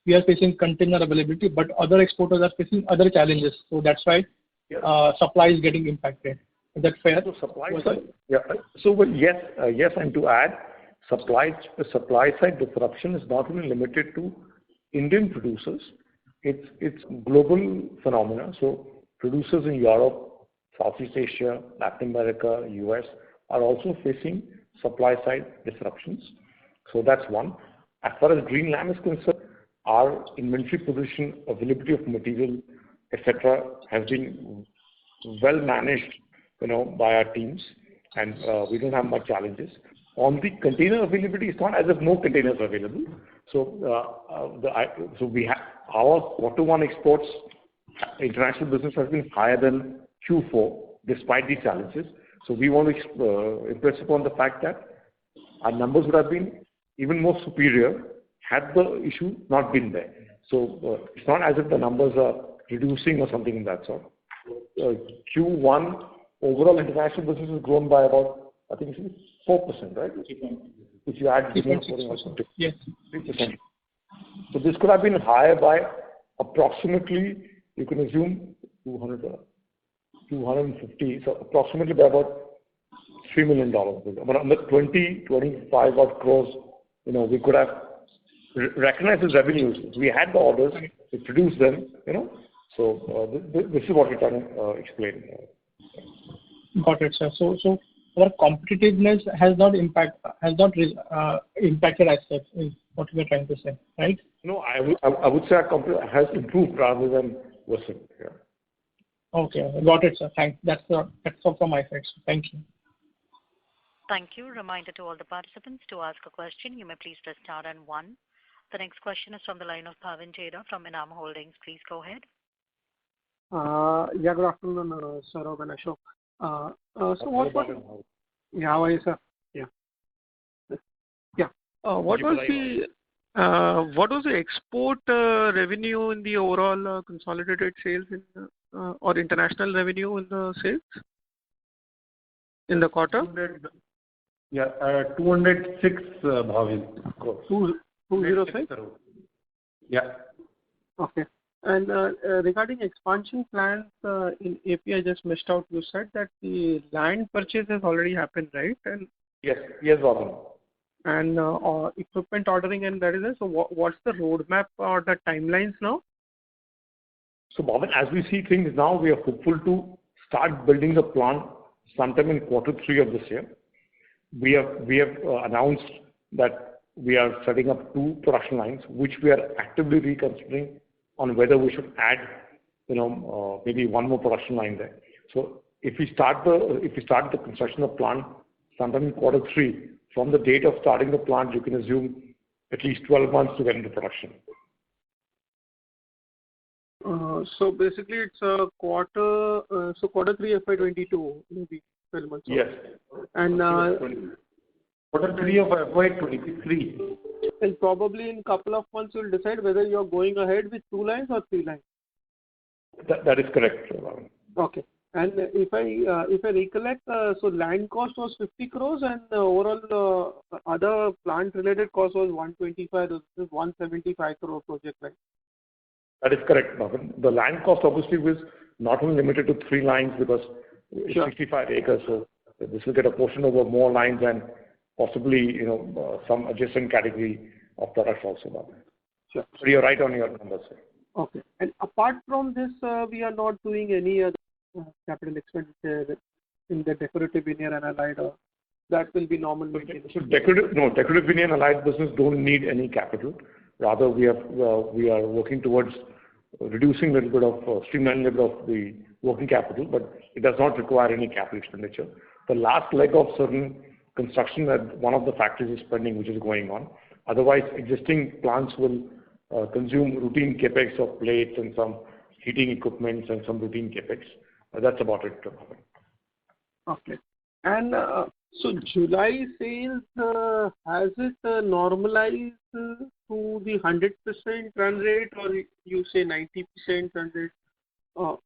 we are facing container availability, but other exporters are facing other challenges. So that's why supply is getting impacted. Is that fair? So supply side, yes, and to add, supply side disruption is not only limited to Indian producers. It's global phenomena. So producers in Europe, Southeast Asia, Latin America, US are also facing supply side disruptions. So that's one. As far as Greenlam is concerned, our inventory position, availability of material, etc., has been well managed, by our teams, and we don't have much challenges. On the container availability, it's not as if no containers are available. So we have our Q1 exports, international business has been higher than Q4 despite these challenges. So we want to impress upon the fact that our numbers would have been even more superior had the issue not been there. So it's not as if the numbers are reducing or something in that sort. Q1 overall international business has grown by about, I think it's 4%, right? If you add yes. 3%. So this could have been higher by approximately, you can assume 250, so approximately by about $3 million. But on the 25 odd crores, we could have recognized as revenues. We had the orders, we produced them, So this is what we're trying to explain. Got it, sir. So our competitiveness has not impacted as such, is what you're trying to say, right? No, I would say our company has improved rather than worsened. Yeah. Okay, got it, sir. Thanks. That's all from my side. So thank you. Thank you. Reminder to all the participants, to ask a question, you may please press star and one. The next question is from the line of Bhavin Chheda from Enam Holdings. Please go ahead. Yeah, good afternoon, Saurabh and Ashok. So what was... Yeah, how are you, sir? Yeah. What was the export revenue in the overall consolidated sales or international revenue in the sales in the quarter? 206, Bhavin. 206? Yeah. Okay. And regarding expansion plans in AP, I just missed out. You said that the land purchase has already happened, right? And Yes, Bhavin. and equipment ordering and that is it. So what's the roadmap or the timelines now? So Bhavin, as we see things now, we are hopeful to start building the plant sometime in Q3 of this year. We have announced that we are setting up 2 production lines, which we are actively reconsidering on whether we should add, maybe 1 more production line there. So if we start the construction of plant sometime in Q3, from the date of starting the plant, you can assume at least 12 months to get into production. So basically, it's a quarter. So Q3 FY22, maybe 12 months. Yes. And Q3 of FY23. And probably in couple of months, you'll decide whether you're going ahead with 2 lines or 3 lines. That is correct, Bhavin. Okay. And if I recollect, so land cost was 50 crores and the overall other plant related cost was 125. This is 175 crore project, right? That is correct, Bhavin. The land cost obviously was not only limited to 3 lines because it's 65 acres, so this will get a portion over more lines and possibly, some adjacent category of products also, Bhavin. Sure. So you're right on your numbers, sir. Okay. And apart from this, we are not doing any other capital expenditure in the decorative veneer and allied, or that will be normal maintenance? So decorative veneer and allied business don't need any capital. Rather, we are working towards reducing a little bit of, streamlining a little bit of the working capital, but it does not require any capital expenditure. The last leg of certain construction at one of the factories is pending, which is going on. Otherwise, existing plants will consume routine capex of plates and some heating equipments and some routine capex. That's about it. Okay. And so July sales, has it normalized to the 100% run rate, or you say 90% run rate? So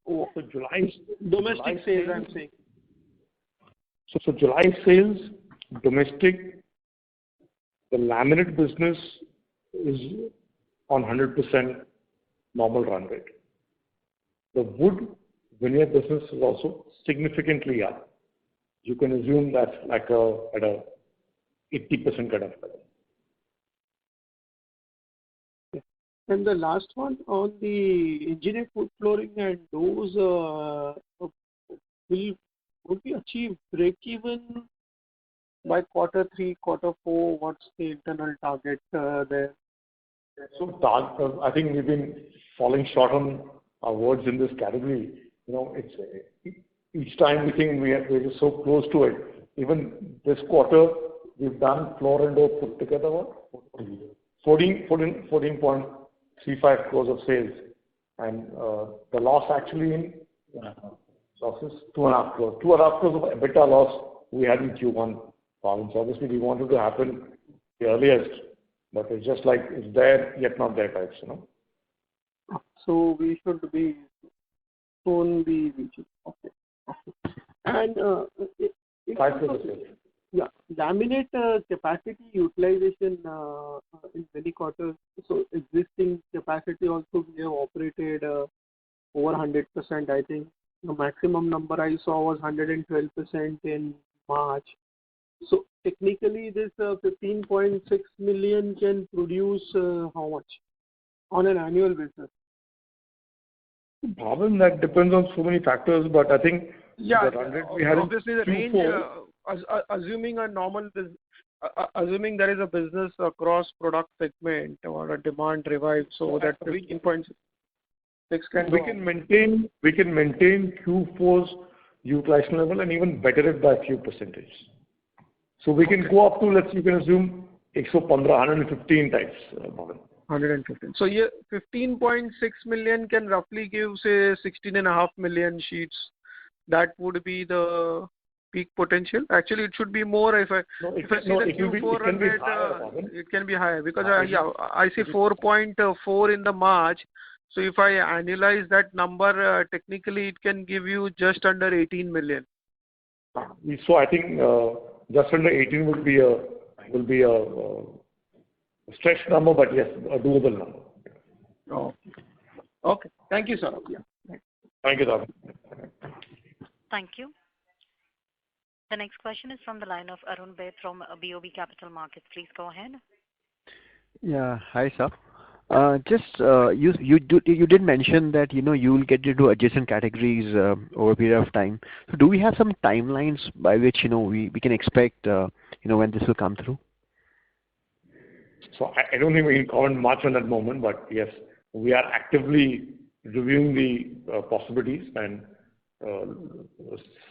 July Domestic sales, I'm saying. So July sales, domestic, the laminate business is on 100% normal run rate. The wood veneer business is also significantly up. You can assume that's like at a 80% kind of level. And the last one on the engineered wood flooring and those would we achieve break even by Q3, Q4? What's the internal target there? So I think we've been falling short on our words in this category. It's each time we think we're just so close to it. Even this quarter, we've done floor and door put together what? 14.35 crores of sales, and the loss actually in losses 2.5 crores. 2.5 crores of EBITDA loss we had in Q1. So obviously we wanted to happen the earliest, but it's just like it's there yet not there types, So we should be soon be reaching. Okay. And 5 crores of sales. Yeah, laminate capacity utilization in many quarters. So existing capacity also we have operated over 100%. I think the maximum number I saw was 112% in March. So technically, this 15.6 million can produce how much on an annual basis? Bhavin, that depends on so many factors, but I think the run rate we had obviously the range, assuming a normal assuming there is a business across product segment or a demand revives, so that 15.6 can we can maintain Q4's utilization level and even better it by a few percentage. So we can go up to, you can assume 115 types, Bhavin. 115. So yeah, 15.6 million can roughly give, say, 16.5 million sheets. That would be the peak potential. Actually, it should be more. If I see the Q4 run rate, it can be higher because I see 4.4 in the March. So if I annualize that number, technically it can give you just under 18 million. So I think just under 18 will be a stretch number, but yes, a doable number. Oh. Okay. Thank you, sir. Yeah. Thank you, Bhavin. Thank you. The next question is from the line of Arun Baid from BOB Capital Markets. Please go ahead. Yeah. Hi, sir. You did mention that you will get into adjacent categories over a period of time. So do we have some timelines by which we can expect when this will come through? So I don't think we can comment much on that moment, but yes, we are actively reviewing the possibilities and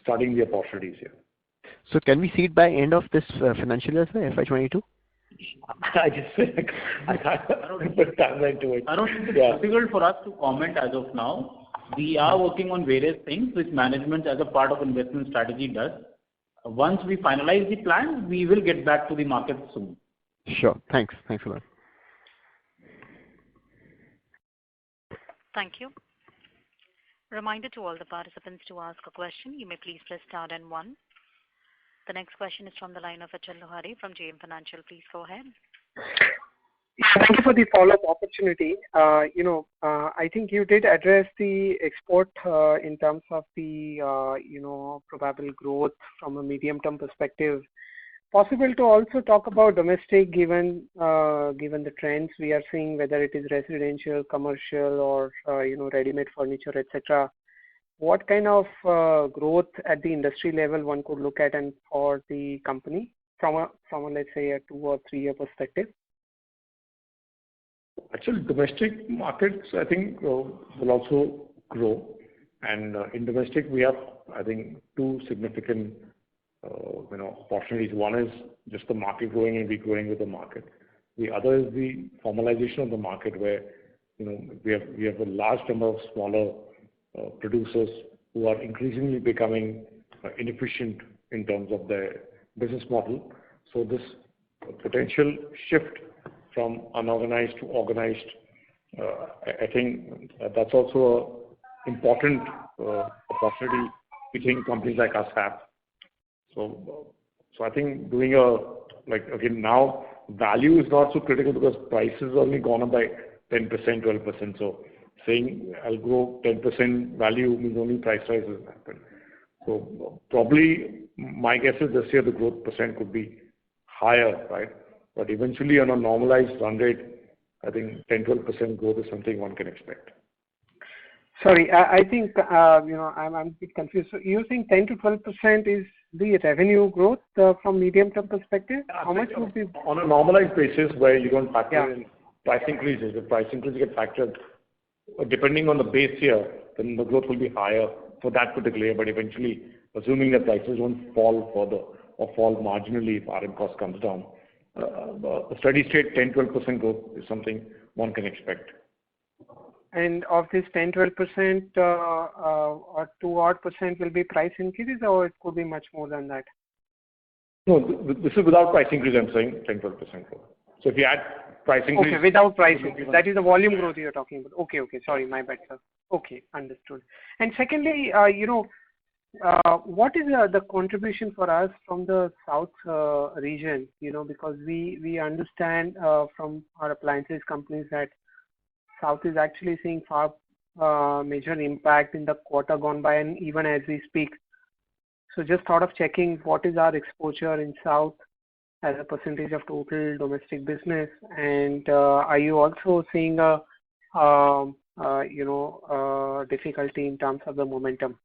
studying the opportunities here. So can we see it by end of this financial year, sir, FY22? I just said I don't put timeline to it. I don't think it's difficult for us to comment as of now. We are working on various things which management as a part of investment strategy does. Once we finalize the plan, we will get back to the market soon. Sure. Thanks a lot. Thank you. Reminder to all the participants to ask a question. You may please press star and 1. The next question is from the line of Achal Lohade from JM Financial. Please go ahead. Thank you for the follow-up opportunity. I think you did address the export in terms of the probable growth from a medium-term perspective. Possible to also talk about domestic, given the trends we are seeing, whether it is residential, commercial, or ready-made furniture, etc. What kind of growth at the industry level one could look at and for the company from a let's say a 2 or 3 year perspective? Actually, domestic markets I think will also grow, and in domestic we have I think 2 significant opportunities. One is just the market growing and we growing with the market. The other is the formalization of the market where we have a large number of smaller producers who are increasingly becoming inefficient in terms of their business model. So this potential shift from unorganized to organized, I think that's also an important opportunity we think companies like us have. So I think doing again now value is not so critical because prices only gone up by 10%, 12%. So saying I'll grow 10% value means only price rises happen. So probably my guess is this year the growth percent could be higher, right? But eventually on a normalized run rate, I think 10-12% growth is something one can expect. Sorry, I think I'm a bit confused. So you think 10 to 12% is the revenue growth from medium-term perspective? How much would be on a normalized basis where you don't factor in price increases? If price increases get factored, depending on the base year, then the growth will be higher for that particular year. But eventually, assuming that prices won't fall further or fall marginally if RM cost comes down, a steady state 10-12% growth is something one can expect. And of this 10-12%, or 2 odd % will be price increases, or it could be much more than that? No, this is without price increase. I'm saying 10-12% growth. So if you add price increase, okay, without price increase, that is the volume growth you're talking about. Okay, sorry, my bad, sir. Okay, understood. And secondly, what is the contribution for us from the south region? Because we understand from our appliances companies that south is actually seeing far major impact in the quarter gone by and even as we speak. So just thought of checking what is our exposure in South as a percentage of total domestic business, and are you also seeing a difficulty in terms of the momentum?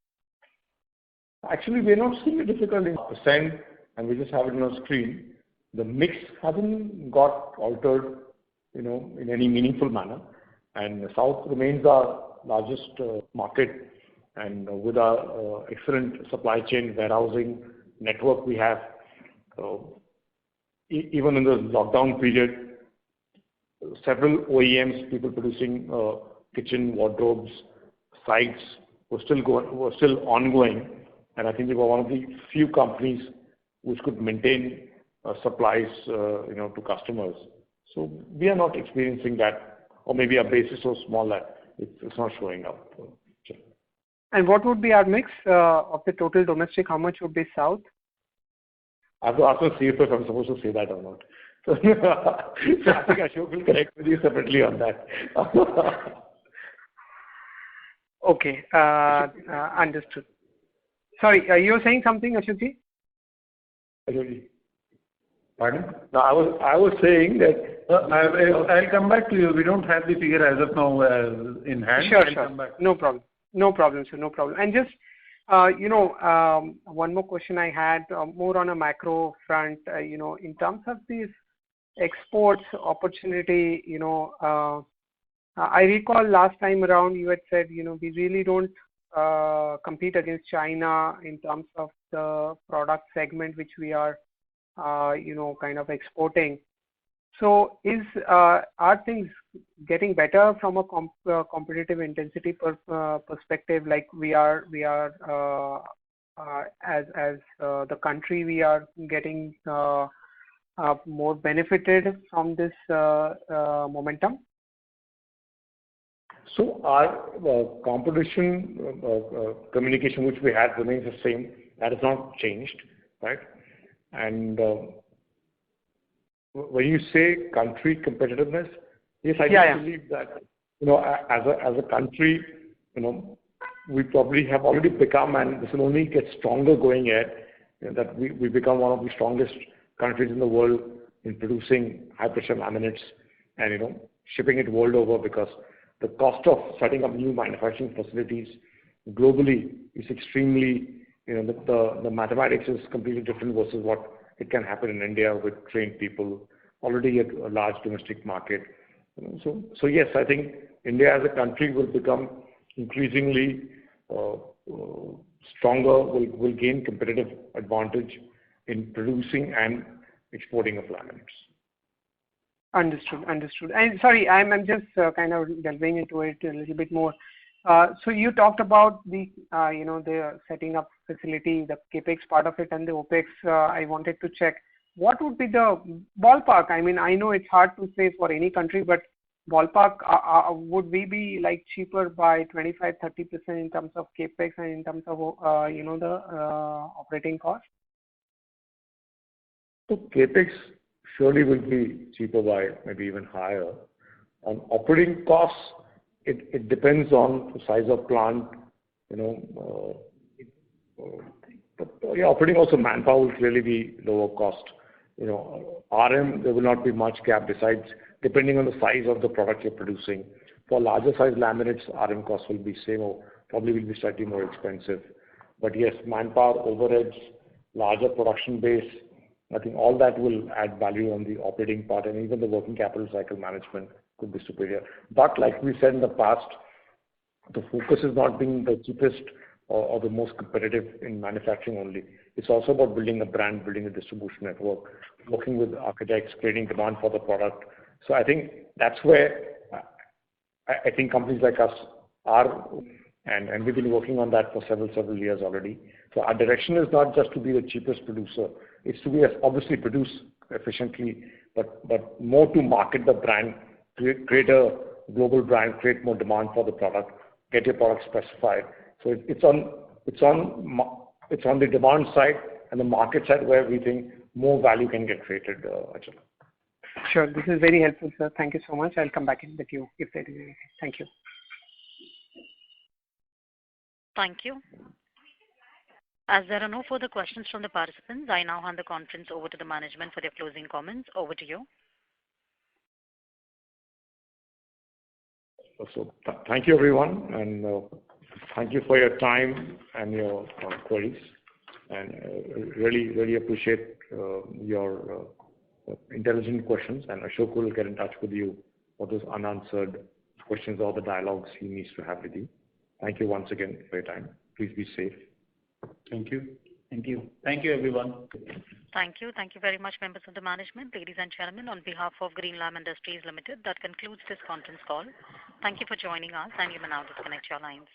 Actually, we're not seeing a difficulty in percent, and we just have it on our screen. The mix hasn't got altered, in any meaningful manner. And South remains our largest market, and with our excellent supply chain warehousing network we have, even in the lockdown period, several OEMs, people producing kitchen wardrobes, sites were still ongoing, and I think we were one of the few companies which could maintain supplies, to customers. So we are not experiencing that, or maybe our base is so small that it's not showing up. And what would be our mix of the total domestic? How much would be South? I have to ask my CFO if I'm supposed to say that or not. So I think Ashok will connect with you separately on that. Okay, understood. Sorry, you were saying something, Ashokji? Ashokji. Pardon? No, I was saying that I'll come back to you. We don't have the figure as of now in hand. Sure. No problem, sir. No problem. And just, one more question I had, more on a macro front, in terms of these exports opportunity, I recall last time around you had said, we really don't compete against China in terms of the product segment which we are, kind of exporting. So are things getting better from a competitive intensity perspective? Like we are as the country, we are getting more benefited from this momentum. So our competition communication which we had remains the same. That has not changed, right? And when you say country competitiveness, yes, I believe that, as a country, we probably have already become, and this will only get stronger going ahead, that we become one of the strongest countries in the world in producing high-pressure laminates and, shipping it world over, because the cost of setting up new manufacturing facilities globally is extremely, the mathematics is completely different versus what it can happen in India with trained people, already at a large domestic market. So yes, I think India as a country will become increasingly stronger, will gain competitive advantage in producing and exporting of laminates. Understood. And sorry, I'm just kind of delving into it a little bit more. So you talked about the setting up facility, the capex part of it, and the opex. I wanted to check what would be the ballpark. I mean, I know it's hard to say for any country, but ballpark, would we be like cheaper by 25-30% in terms of capex and in terms of the operating cost? So capex surely will be cheaper by maybe even higher. On operating costs, it depends on the size of plant, operating also manpower will clearly be lower cost. RM, there will not be much gap besides, depending on the size of the product you're producing. For larger size laminates, RM costs will be same or probably will be slightly more expensive. But yes, manpower, overheads, larger production base, I think all that will add value on the operating part, and even the working capital cycle management could be superior. But like we said in the past, the focus is not being the cheapest or the most competitive in manufacturing only. It's also about building a brand, building a distribution network, working with architects, creating demand for the product. So I think that's where I think companies like us are, and we've been working on that for several years already. So our direction is not just to be the cheapest producer. It's to be obviously produce efficiently, but more to market the brand, create a global brand, create more demand for the product, get your product specified. So it's on the demand side and the market side where we think more value can get created, Achal. Sure, this is very helpful, sir. Thank you so much. I'll come back in the queue if there is anything. Thank you. Thank you. As there are no further questions from the participants, I now hand the conference over to the management for their closing comments. Over to you. So thank you, everyone, and thank you for your time and your queries. And really appreciate your intelligent questions. And Ashok will get in touch with you for those unanswered questions or the dialogues he needs to have with you. Thank you once again for your time. Please be safe. Thank you. Thank you. Thank you, everyone. Thank you. Thank you very much, members of the management. Ladies and gentlemen, on behalf of Greenlam Industries Limited, that concludes this conference call. Thank you for joining us, and you may now disconnect your lines.